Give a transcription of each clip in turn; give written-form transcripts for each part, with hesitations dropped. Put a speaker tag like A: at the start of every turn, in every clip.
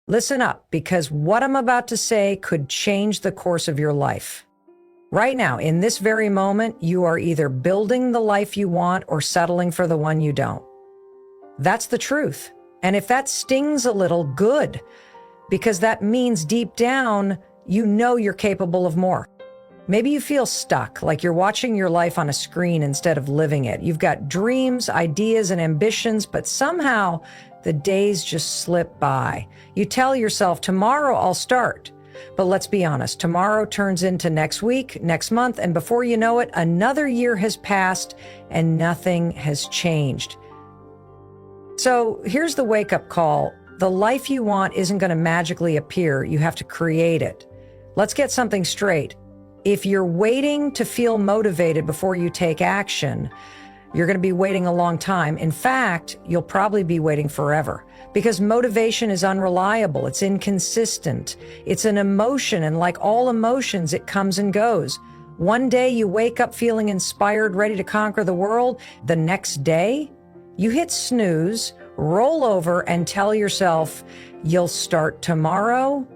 A: Listen up, because what I'm about to say could change the course of your life. Right now, in this very moment, you are either building the life you want or settling for the one you don't. That's the truth. And if that stings a little, good, because that means deep down, you know you're capable of more. Maybe you feel stuck, like you're watching your life on a screen instead of living it. You've got dreams, ideas, and ambitions, but somehow the days just slip by. You tell yourself, tomorrow I'll start. But let's be honest, tomorrow turns into next week, next month, and before you know it, another year has passed and nothing has changed. So here's the wake-up call. The life you want isn't going to magically appear. You have to create it. Let's get something straight. If you're waiting to feel motivated before you take action, you're going to be waiting a long time. In fact, you'll probably be waiting forever, because motivation is unreliable. It's inconsistent. It's an emotion, and like all emotions, it comes and goes. One day you wake up feeling inspired, ready to conquer the world. The next day, you hit snooze, roll over, and tell yourself you'll start tomorrow.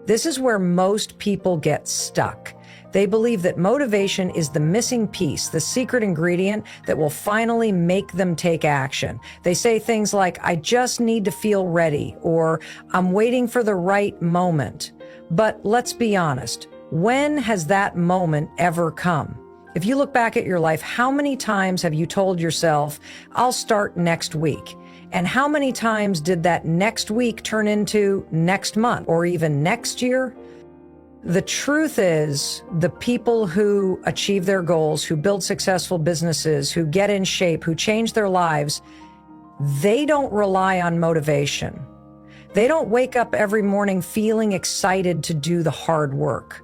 A: This is where most people get stuck. They believe that motivation is the missing piece, the secret ingredient that will finally make them take action. They say things like, I just need to feel ready, or I'm waiting for the right moment. But let's be honest, when has that moment ever come? If you look back at your life, how many times have you told yourself, I'll start next week? And how many times did that next week turn into next month or even next year? The truth is, the people who achieve their goals, who build successful businesses, who get in shape, who change their lives, they don't rely on motivation. They don't wake up every morning feeling excited to do the hard work.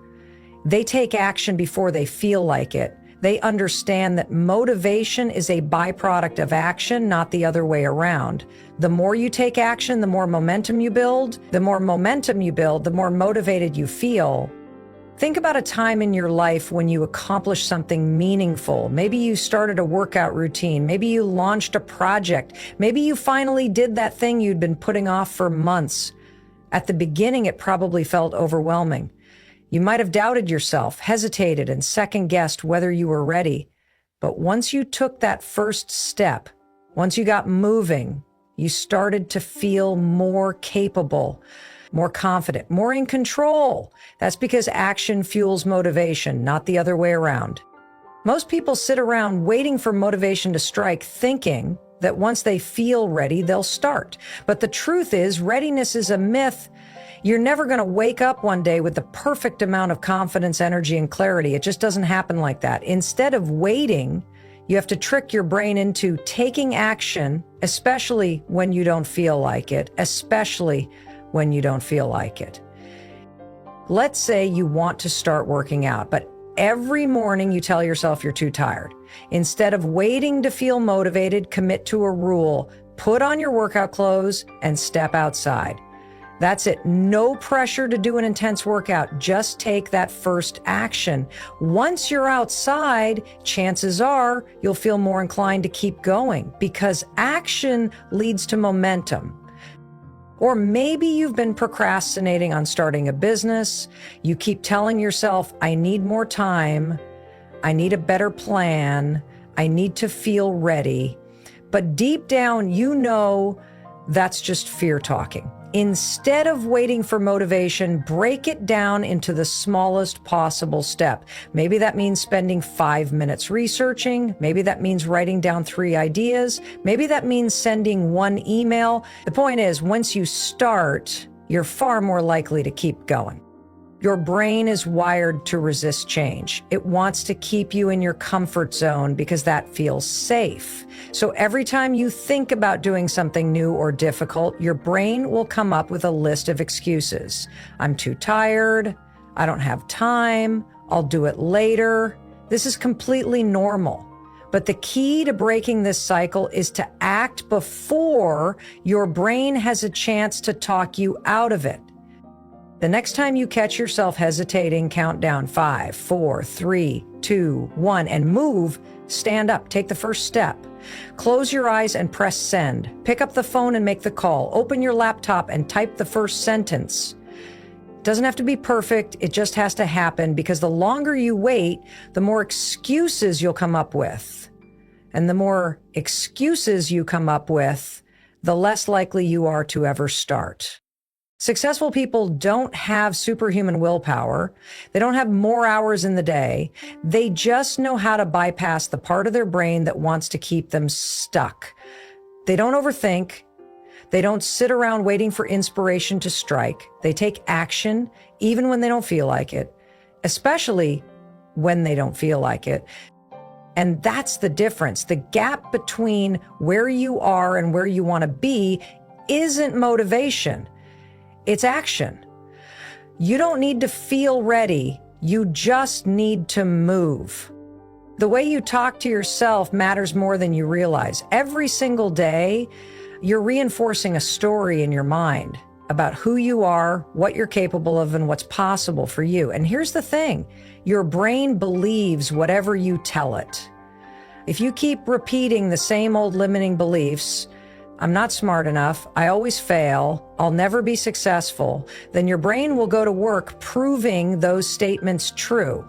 A: They take action before they feel like it. They understand that motivation is a byproduct of action, not the other way around. The more you take action, the more momentum you build. The more momentum you build, the more motivated you feel. Think about a time in your life when you accomplished something meaningful. Maybe you started a workout routine. Maybe you launched a project. Maybe you finally did that thing you'd been putting off for months. At the beginning, it probably felt overwhelming. You might have doubted yourself, hesitated, and second-guessed whether you were ready. But once you took that first step, once you got moving, you started to feel more capable, more confident, more in control. That's because action fuels motivation, not the other way around. Most people sit around waiting for motivation to strike, thinking that once they feel ready, they'll start. But the truth is, readiness is a myth. You're never going to wake up one day with the perfect amount of confidence, energy, and clarity. It just doesn't happen like that. Instead of waiting, you have to trick your brain into taking action, especially when you don't feel like it, especially when you don't feel like it. Let's say you want to start working out, but every morning you tell yourself you're too tired. Instead of waiting to feel motivated, commit to a rule. Put on your workout clothes and step outside. That's it. No pressure to do an intense workout. Just take that first action. Once you're outside, chances are you'll feel more inclined to keep going, because action leads to momentum. Or maybe you've been procrastinating on starting a business. You keep telling yourself, I need more time. I need a better plan. I need to feel ready. But deep down, you know that's just fear talking. Instead of waiting for motivation, break it down into the smallest possible step. Maybe that means spending 5 minutes researching. Maybe that means writing down 3 ideas. Maybe that means sending 1 email. The point is, once you start, you're far more likely to keep going. Your brain is wired to resist change. It wants to keep you in your comfort zone because that feels safe. So every time you think about doing something new or difficult, your brain will come up with a list of excuses. I'm too tired. I don't have time. I'll do it later. This is completely normal. But the key to breaking this cycle is to act before your brain has a chance to talk you out of it. The next time you catch yourself hesitating, count down 5, 4, 3, 2, 1, and move. Stand up, take the first step. Close your eyes and press send. Pick up the phone and make the call. Open your laptop and type the first sentence. Doesn't have to be perfect, it just has to happen, because the longer you wait, the more excuses you'll come up with. And the more excuses you come up with, the less likely you are to ever start. Successful people don't have superhuman willpower. They don't have more hours in the day. They just know how to bypass the part of their brain that wants to keep them stuck. They don't overthink. They don't sit around waiting for inspiration to strike. They take action even when they don't feel like it, especially when they don't feel like it. And that's the difference. The gap between where you are and where you want to be isn't motivation. It's action. You don't need to feel ready. You just need to move. The way you talk to yourself matters more than you realize. Every single day, you're reinforcing a story in your mind about who you are, what you're capable of, and what's possible for you. And here's the thing, your brain believes whatever you tell it. If you keep repeating the same old limiting beliefs, I'm not smart enough, I always fail, I'll never be successful, then your brain will go to work proving those statements true.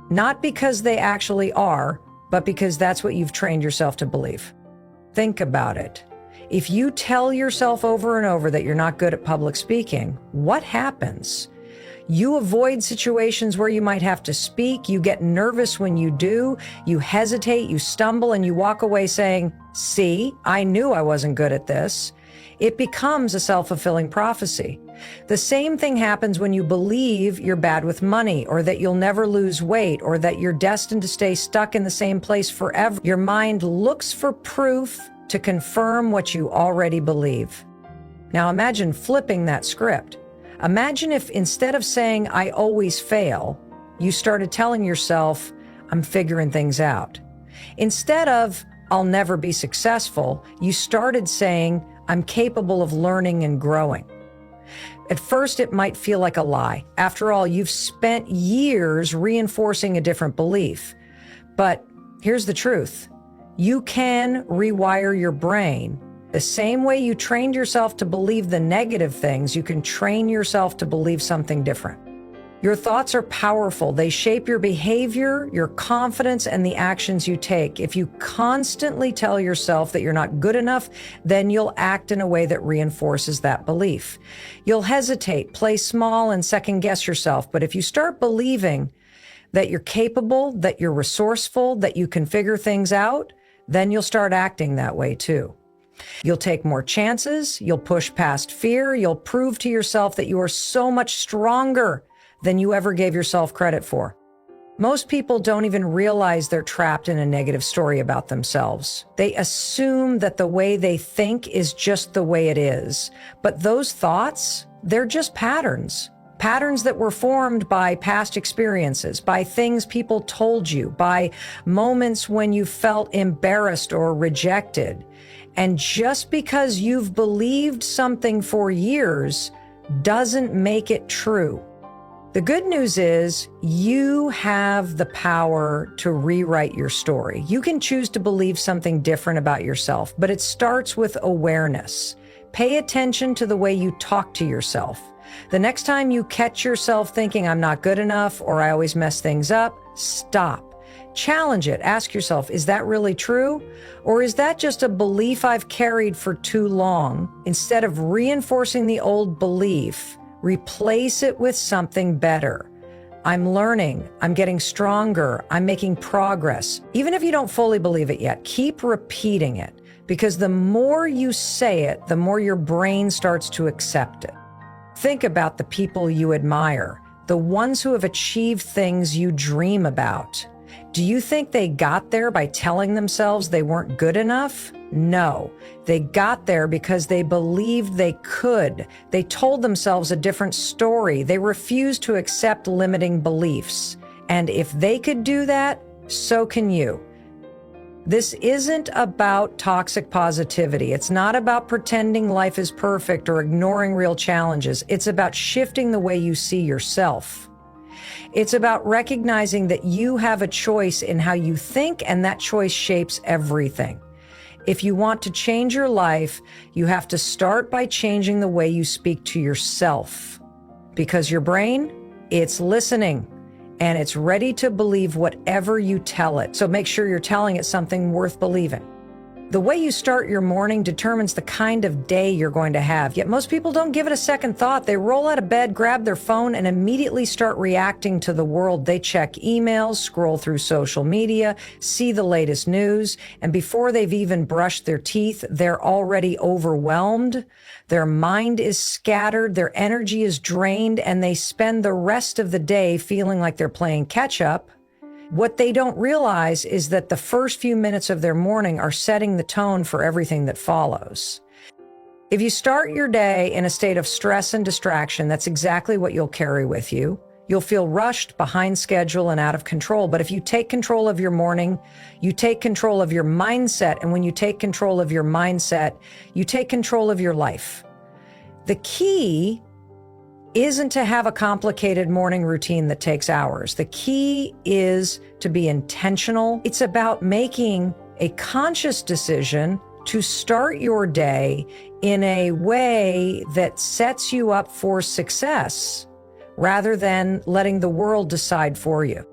A: Not because they actually are, but because that's what you've trained yourself to believe. Think about it. If you tell yourself over and over that you're not good at public speaking, what happens? You avoid situations where you might have to speak, you get nervous when you do, you hesitate, you stumble, and you walk away saying, "See, I knew I wasn't good at this." It becomes a self-fulfilling prophecy. The same thing happens when you believe you're bad with money, or that you'll never lose weight, or that you're destined to stay stuck in the same place forever. Your mind looks for proof to confirm what you already believe. Now imagine flipping that script. Imagine if instead of saying, "I always fail," you started telling yourself, "I'm figuring things out." Instead of, "I'll never be successful," you started saying, "I'm capable of learning and growing." At first, it might feel like a lie. After all, you've spent years reinforcing a different belief. But here's the truth. You can rewire your brain. The same way you trained yourself to believe the negative things, you can train yourself to believe something different. Your thoughts are powerful. They shape your behavior, your confidence, and the actions you take. If you constantly tell yourself that you're not good enough, then you'll act in a way that reinforces that belief. You'll hesitate, play small, and second guess yourself. But if you start believing that you're capable, that you're resourceful, that you can figure things out, then you'll start acting that way too. You'll take more chances, you'll push past fear, you'll prove to yourself that you are so much stronger than you ever gave yourself credit for. Most people don't even realize they're trapped in a negative story about themselves. They assume that the way they think is just the way it is. But those thoughts, they're just patterns. Patterns that were formed by past experiences, by things people told you, by moments when you felt embarrassed or rejected. And just because you've believed something for years doesn't make it true. The good news is you have the power to rewrite your story. You can choose to believe something different about yourself, but it starts with awareness. Pay attention to the way you talk to yourself. The next time you catch yourself thinking, "I'm not good enough," or "I always mess things up," stop. Challenge it. Ask yourself, is that really true? Or is that just a belief I've carried for too long? Instead of reinforcing the old belief, replace it with something better. I'm learning. I'm getting stronger. I'm making progress. Even if you don't fully believe it yet, keep repeating it, because the more you say it, the more your brain starts to accept it. Think about the people you admire, the ones who have achieved things you dream about. Do you think they got there by telling themselves they weren't good enough? No, they got there because they believed they could. They told themselves a different story. They refused to accept limiting beliefs. And if they could do that, so can you. This isn't about toxic positivity. It's not about pretending life is perfect or ignoring real challenges. It's about shifting the way you see yourself. It's about recognizing that you have a choice in how you think, and that choice shapes everything. If you want to change your life, you have to start by changing the way you speak to yourself. Because your brain, it's listening, and it's ready to believe whatever you tell it. So make sure you're telling it something worth believing. The way you start your morning determines the kind of day you're going to have, yet most people don't give it a second thought. They roll out of bed, grab their phone, and immediately start reacting to the world. They check emails, scroll through social media, see the latest news, and before they've even brushed their teeth, they're already overwhelmed. Their mind is scattered, their energy is drained, and they spend the rest of the day feeling like they're playing catch up. What they don't realize is that the first few minutes of their morning are setting the tone for everything that follows. If you start your day in a state of stress and distraction, that's exactly what you'll carry with you. You'll feel rushed, behind schedule, and out of control. But if you take control of your morning, you take control of your mindset. And when you take control of your mindset, you take control of your life. The key isn't to have a complicated morning routine that takes hours. The key is to be intentional. It's about making a conscious decision to start your day in a way that sets you up for success rather than letting the world decide for you.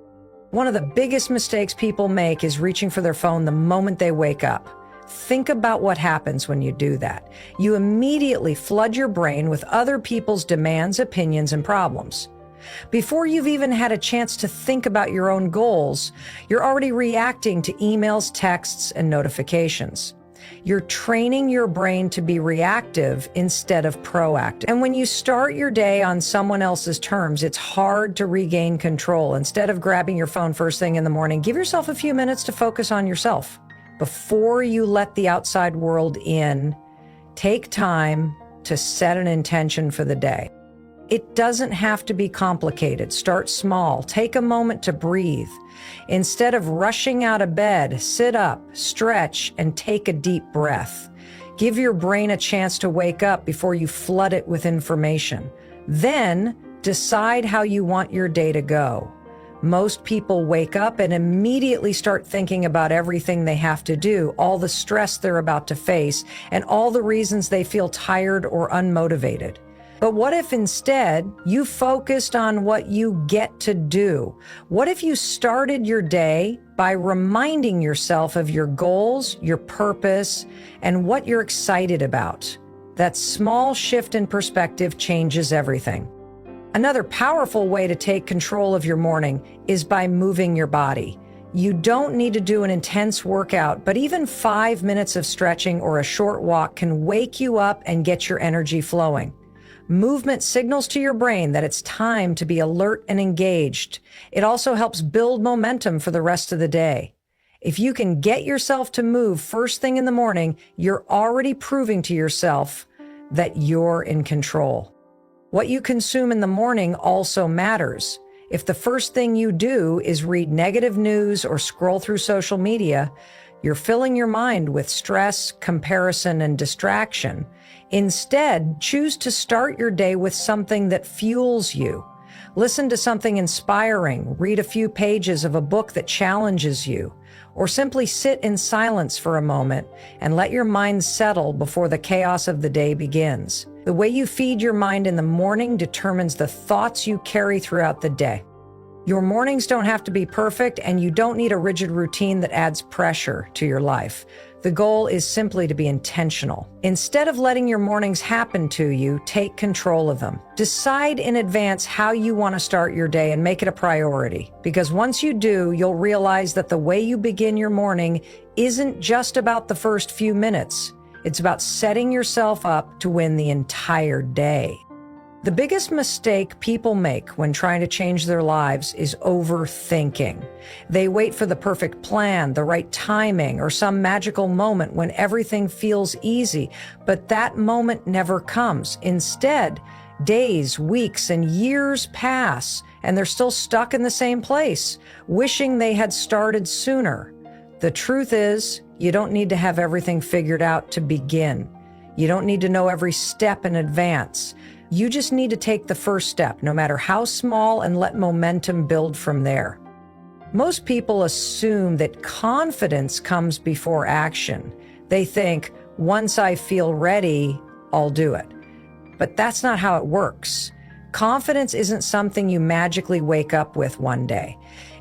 A: One of the biggest mistakes people make is reaching for their phone the moment they wake up. Think about what happens when you do that. You immediately flood your brain with other people's demands, opinions, and problems. Before you've even had a chance to think about your own goals, you're already reacting to emails, texts, and notifications. You're training your brain to be reactive instead of proactive. And when you start your day on someone else's terms, it's hard to regain control. Instead of grabbing your phone first thing in the morning, give yourself a few minutes to focus on yourself. Before you let the outside world in, take time to set an intention for the day. It doesn't have to be complicated. Start small. Take a moment to breathe. Instead of rushing out of bed, sit up, stretch, and take a deep breath. Give your brain a chance to wake up before you flood it with information. Then decide how you want your day to go. Most people wake up and immediately start thinking about everything they have to do, all the stress they're about to face, and all the reasons they feel tired or unmotivated. But what if instead you focused on what you get to do? What if you started your day by reminding yourself of your goals, your purpose, and what you're excited about? That small shift in perspective changes everything. Another powerful way to take control of your morning is by moving your body. You don't need to do an intense workout, but even 5 minutes of stretching or a short walk can wake you up and get your energy flowing. Movement signals to your brain that it's time to be alert and engaged. It also helps build momentum for the rest of the day. If you can get yourself to move first thing in the morning, you're already proving to yourself that you're in control. What you consume in the morning also matters. If the first thing you do is read negative news or scroll through social media, you're filling your mind with stress, comparison, and distraction. Instead, choose to start your day with something that fuels you. Listen to something inspiring, read a few pages of a book that challenges you, or simply sit in silence for a moment and let your mind settle before the chaos of the day begins. The way you feed your mind in the morning determines the thoughts you carry throughout the day. Your mornings don't have to be perfect, and you don't need a rigid routine that adds pressure to your life. The goal is simply to be intentional. Instead of letting your mornings happen to you, take control of them. Decide in advance how you want to start your day and make it a priority. Because once you do, you'll realize that the way you begin your morning isn't just about the first few minutes. It's about setting yourself up to win the entire day. The biggest mistake people make when trying to change their lives is overthinking. They wait for the perfect plan, the right timing, or some magical moment when everything feels easy, but that moment never comes. Instead, days, weeks, and years pass, and they're still stuck in the same place, wishing they had started sooner. The truth is, you don't need to have everything figured out to begin. You don't need to know every step in advance. You just need to take the first step, no matter how small, and let momentum build from there. Most people assume that confidence comes before action. They think, once I feel ready, I'll do it. But that's not how it works. Confidence isn't something you magically wake up with one day.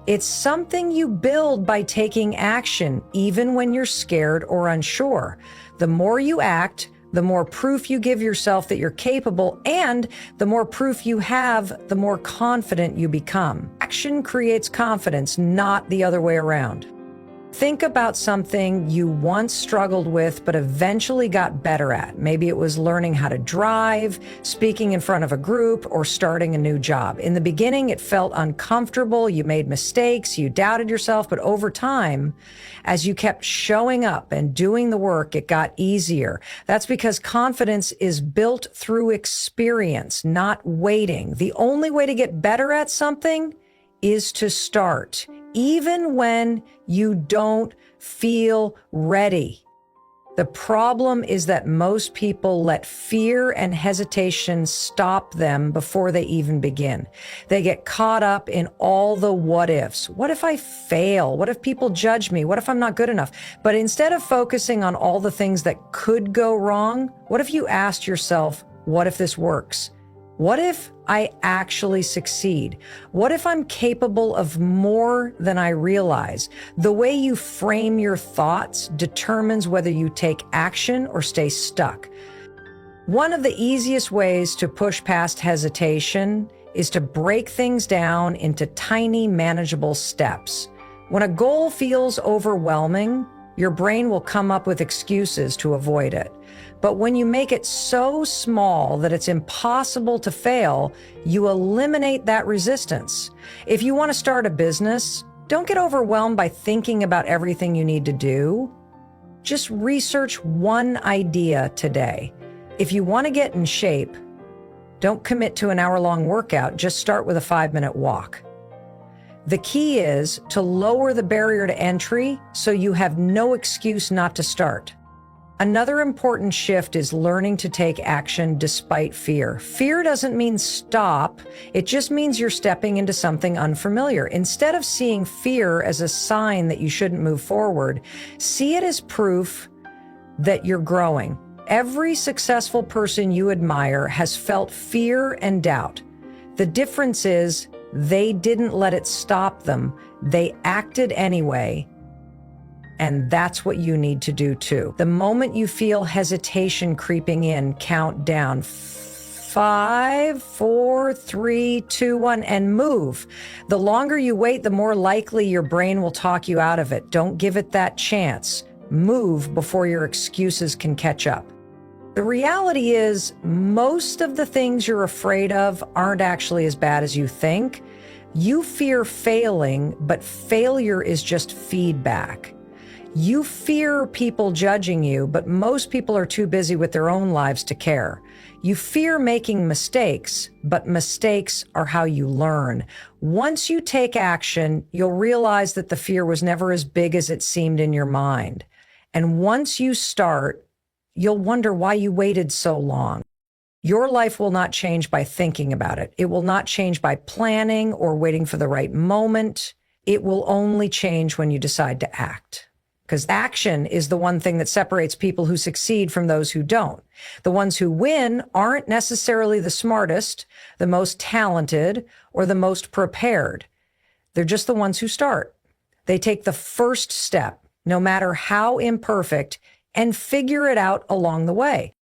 A: It's something you build by taking action, even when you're scared or unsure. The more you act, the more proof you give yourself that you're capable, and the more proof you have, the more confident you become. Action creates confidence, not the other way around. Think about something you once struggled with but eventually got better at. Maybe it was learning how to drive, speaking in front of a group, or starting a new job. In the beginning, it felt uncomfortable, you made mistakes, you doubted yourself, but over time, as you kept showing up and doing the work, it got easier. That's because confidence is built through experience, not waiting. The only way to get better at something is to start, even when you don't feel ready. The problem is that most people let fear and hesitation stop them before they even begin. They get caught up in all the what ifs. What if I fail? What if people judge me? What if I'm not good enough? But instead of focusing on all the things that could go wrong, what if you asked yourself, what if this works? What if I actually succeed? What if I'm capable of more than I realize? The way you frame your thoughts determines whether you take action or stay stuck. One of the easiest ways to push past hesitation is to break things down into tiny, manageable steps. When a goal feels overwhelming, your brain will come up with excuses to avoid it. But when you make it so small that it's impossible to fail, you eliminate that resistance. If you want to start a business, don't get overwhelmed by thinking about everything you need to do. Just research one idea today. If you want to get in shape, don't commit to an hour-long workout, just start with a 5-minute walk. The key is to lower the barrier to entry so you have no excuse not to start. Another important shift is learning to take action despite fear. Fear doesn't mean stop. It just means you're stepping into something unfamiliar. Instead of seeing fear as a sign that you shouldn't move forward, see it as proof that you're growing. Every successful person you admire has felt fear and doubt. The difference is they didn't let it stop them. They acted anyway. And that's what you need to do too. The moment you feel hesitation creeping in, count down 5, 4, 3, 2, 1, and move. The longer you wait, the more likely your brain will talk you out of it. Don't give it that chance. Move before your excuses can catch up. The reality is, most of the things you're afraid of aren't actually as bad as you think. You fear failing, but failure is just feedback. You fear people judging you, but most people are too busy with their own lives to care. You fear making mistakes, but mistakes are how you learn. Once you take action, you'll realize that the fear was never as big as it seemed in your mind. And once you start, you'll wonder why you waited so long. Your life will not change by thinking about it. It will not change by planning or waiting for the right moment. It will only change when you decide to act. Because action is the one thing that separates people who succeed from those who don't. The ones who win aren't necessarily the smartest, the most talented, or the most prepared. They're just the ones who start. They take the first step, no matter how imperfect, and figure it out along the way.